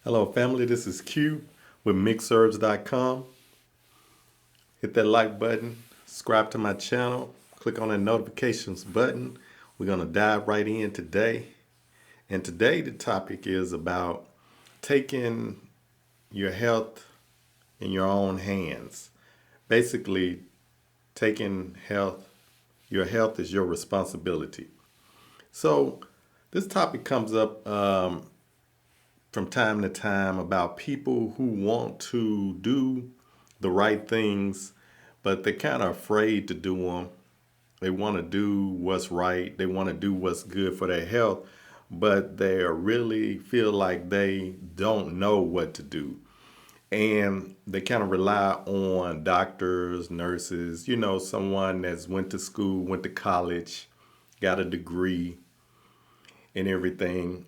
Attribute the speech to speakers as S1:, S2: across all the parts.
S1: Hello, family. This is Q with Mixherbs.com. Hit that like button, subscribe to my channel, click on that notifications button. We're going to dive right in today. And today, the topic is about taking your health in your own hands. Basically, taking your health is your responsibility. So, this topic comes up from time to time about people who want to do the right things, but they're kind of afraid to do them. They want to do what's right, they want to do what's good for their health, but they really feel like they don't know what to do. And they kind of rely on doctors, nurses, someone that's went to school, went to college, got a degree and everything,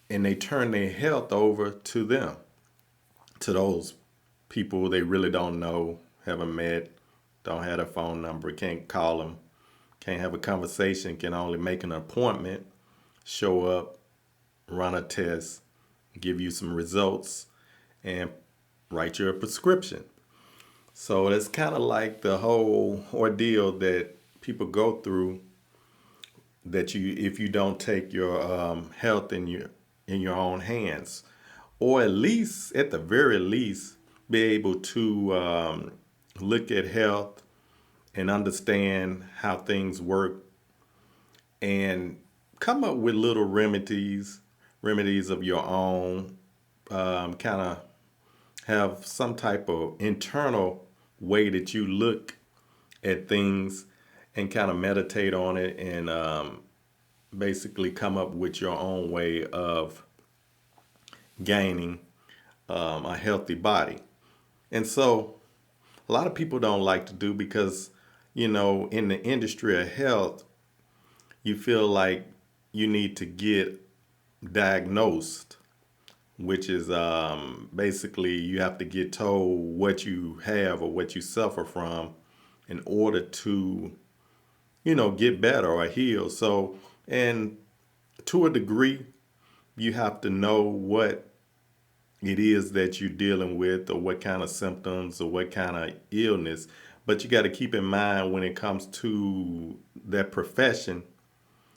S1: and they turn their health over to them, to those people they really don't know, haven't met, don't have a phone number, can't call them, can't have a conversation, can only make an appointment, show up, run a test, give you some results, and write you a prescription. So it's kind of like the whole ordeal that people go through, that you if you don't take your health in your own hands, or at the very least, be able to look at health and understand how things work and come up with little remedies of your own. Kind of have some type of internal way that you look at things and kind of meditate on it and basically come up with your own way of gaining a healthy body. And so a lot of people don't like to do because, in the industry of health, you feel like you need to get diagnosed, which is basically you have to get told what you have or what you suffer from in order to, get better or heal. So, and to a degree, you have to know what it is that you're dealing with or what kind of symptoms or what kind of illness. But you got to keep in mind when it comes to that profession,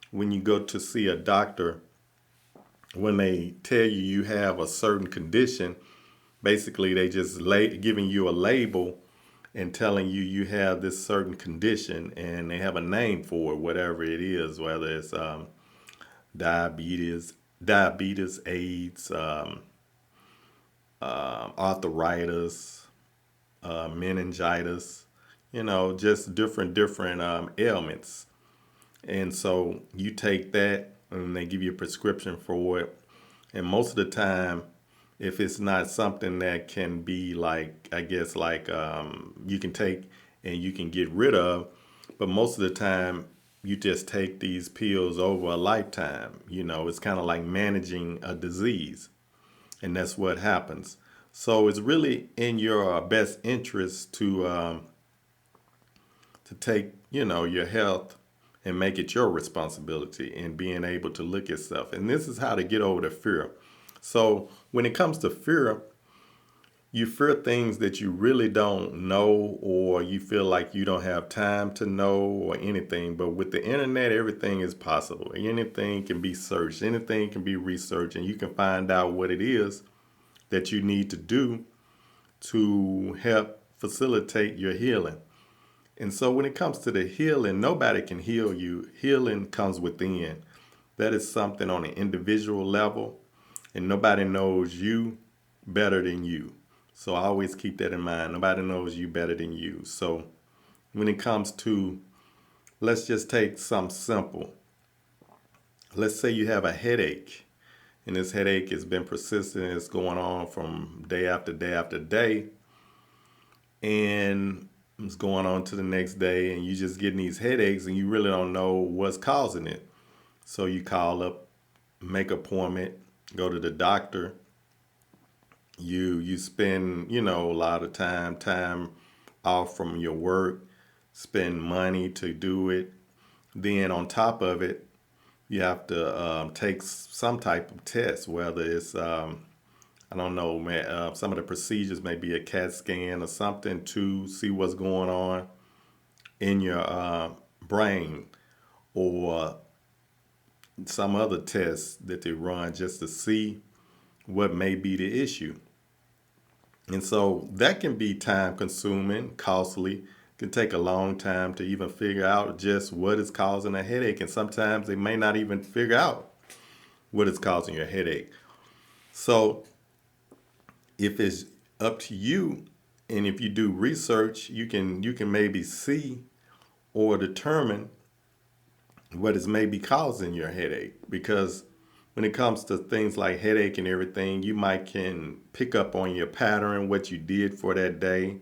S1: when you go to see a doctor, when they tell you have a certain condition, basically they just giving you a label and telling you have this certain condition, and they have a name for it, whatever it is, whether it's diabetes, AIDS, arthritis, meningitis, just different ailments. And so you take that and they give you a prescription for it. And most of the time, if it's not something that can be like, I guess, like you can take and you can get rid of, but most of the time, you just take these pills over a lifetime. It's kind of like managing a disease, and that's what happens. So it's really in your best interest to take your health and make it your responsibility and being able to look at stuff. And this is how to get over the fear. So when it comes to fear, you fear things that you really don't know, or you feel like you don't have time to know, or anything. But with the internet, everything is possible. Anything can be searched, anything can be researched, and you can find out what it is that you need to do to help facilitate your healing. And so when it comes to the healing, nobody can heal you. Healing comes within. That is something on an individual level, and nobody knows you better than you. So I always keep that in mind. Nobody knows you better than you. So when it comes to, let's just take something simple. Let's say you have a headache, and this headache has been persistent. It's going on from day after day after day, and it's going on to the next day, and you just getting these headaches, and you really don't know what's causing it. So you call up, make an appointment, go to the doctor. You spend a lot of time off from your work, spend money to do it. Then on top of it, you have to take some type of test, whether it's I don't know, man, some of the procedures may be a CAT scan or something to see what's going on in your brain, or some other tests that they run just to see what may be the issue. And so that can be time consuming, costly, can take a long time to even figure out just what is causing a headache. And sometimes they may not even figure out what is causing your headache. So if it's up to you, and if you do research, you can maybe see or determine what is maybe causing your headache. Because when it comes to things like headache and everything, you might can pick up on your pattern, what you did for that day,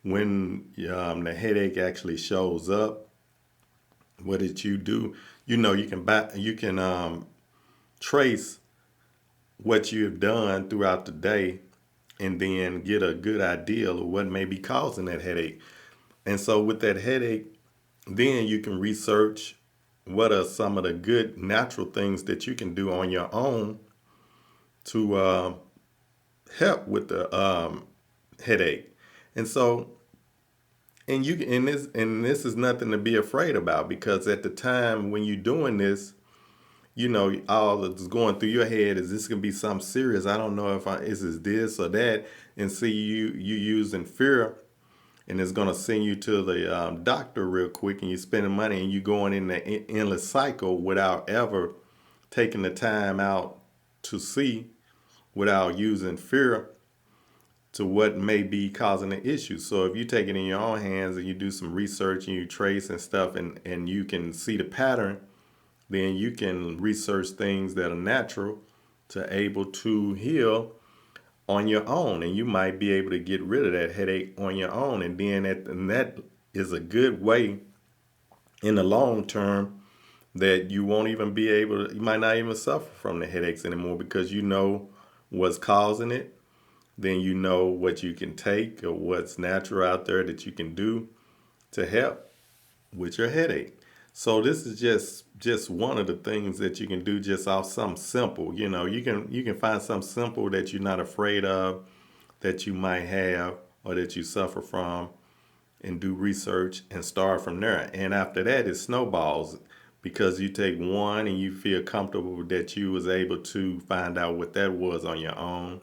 S1: when the headache actually shows up. What did you do? You can trace what you've done throughout the day, and then get a good idea of what may be causing that headache. And so with that headache, then you can research what are some of the good natural things that you can do on your own to help with the headache. And so, and this is nothing to be afraid about, because at the time when you're doing this, all that's going through your head is, this gonna be something serious. I don't know if is this or that, and see you using fear, and it's gonna send you to the doctor real quick, and you're spending money, and you going in the endless cycle without ever taking the time out to see, without using fear to what may be causing the issue. So if you take it in your own hands and you do some research and you trace and stuff, and you can see the pattern, then you can research things that are natural to able to heal on your own, and you might be able to get rid of that headache on your own. And that is a good way in the long term, that you won't even be able to, you might not even suffer from the headaches anymore, because you know what's causing it. Then you know what you can take, or what's natural out there that you can do to help with your headache. So this is just one of the things that you can do, just off something simple. You can find something simple that you're not afraid of, that you might have, or that you suffer from, and do research and start from there. And after that, it snowballs, because you take one and you feel comfortable that you was able to find out what that was on your own,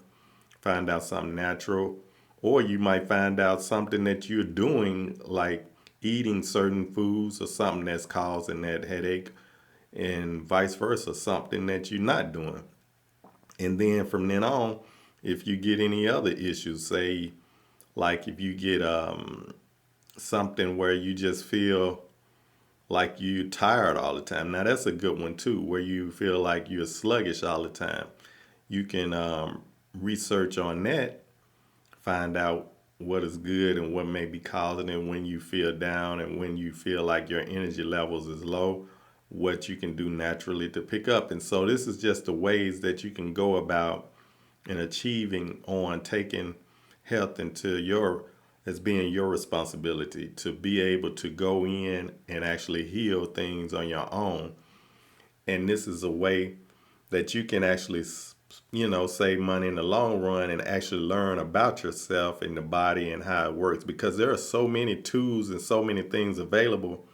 S1: find out something natural, or you might find out something that you're doing, like eating certain foods or something that's causing that headache, and vice versa, something that you're not doing. And then from then on, if you get any other issues, say like if you get something where you just feel like you tired all the time. Now that's a good one too, where you feel like you're sluggish all the time. You can research on that, find out what is good and what may be causing it when you feel down, and when you feel like your energy levels is low, what you can do naturally to pick up. And so this is just the ways that you can go about in achieving on taking health into your, as being your responsibility, to be able to go in and actually heal things on your own. And this is a way that you can actually save money in the long run, and actually learn about yourself and the body and how it works, because there are so many tools and so many things available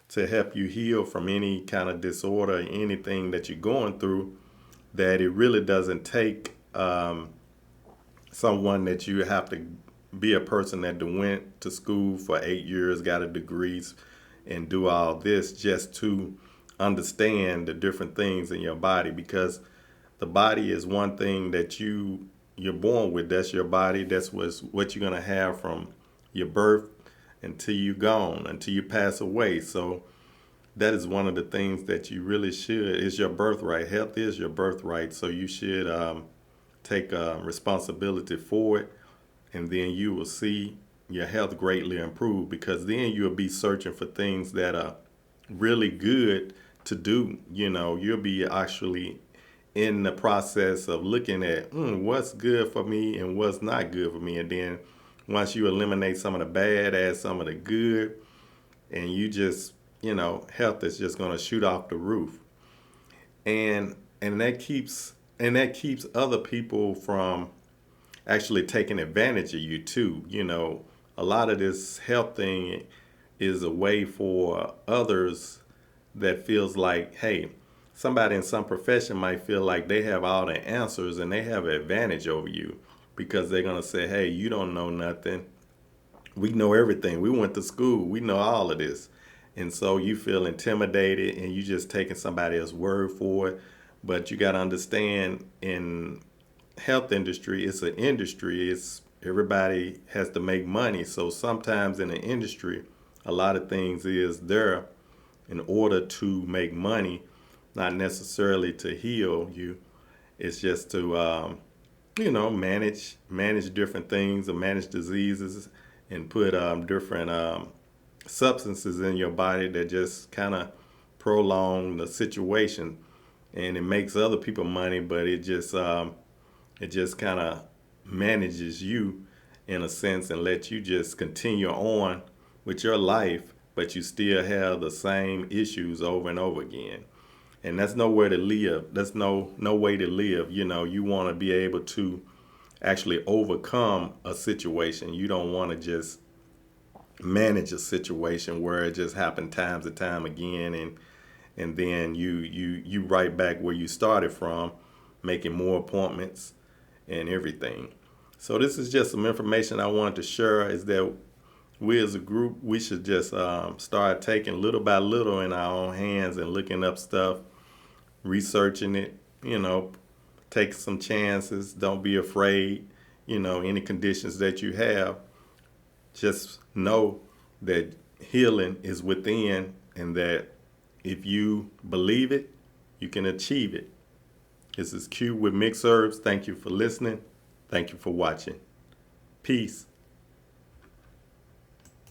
S1: to help you heal from any kind of disorder, anything that you're going through, that it really doesn't take someone that you have to be a person that went to school for 8 years, got a degree, and do all this just to understand the different things in your body. Because the body is one thing that you're born with. That's your body. That's what you're gonna have from your birth until you're gone, until you pass away. So that is one of the things that you really should, is your birthright. Health is your birthright. So you should take responsibility for it, and then you will see your health greatly improve, because then you'll be searching for things that are really good to do. You'll be actually in the process of looking at what's good for me and what's not good for me. And then once you eliminate some of the bad, add some of the good, and you just, health is just going to shoot off the roof. And that keeps and that keeps other people from actually taking advantage of you too. You know, a lot of this health thing is a way for others that feels like, hey, somebody in some profession might feel like they have all the answers and they have an advantage over you because they're gonna say, hey, you don't know nothing. We know everything. We went to school. We know all of this. And so you feel intimidated and you just taking somebody else's word for it. But you got to understand, in health industry, it's an industry. It's everybody has to make money. So sometimes in the industry, a lot of things is there in order to make money, not necessarily to heal you. It's just to manage different things or manage diseases and put different substances in your body that just kind of prolong the situation, and it makes other people money, but it just kind of manages you in a sense and let you just continue on with your life, but you still have the same issues over and over again. And that's nowhere to live. That's no way to live. You know, you want to be able to actually overcome a situation. You don't want to just manage a situation where it just happened times and time again, and then you right back where you started from, making more appointments and everything. So this is just some information I wanted to share, is that we as a group, we should just start taking little by little in our own hands and looking up stuff, researching it, take some chances. Don't be afraid. Any conditions that you have, just know that healing is within, and that if you believe it, you can achieve it. This is Q with Mixherbs. Thank you for listening. Thank you for watching. Peace.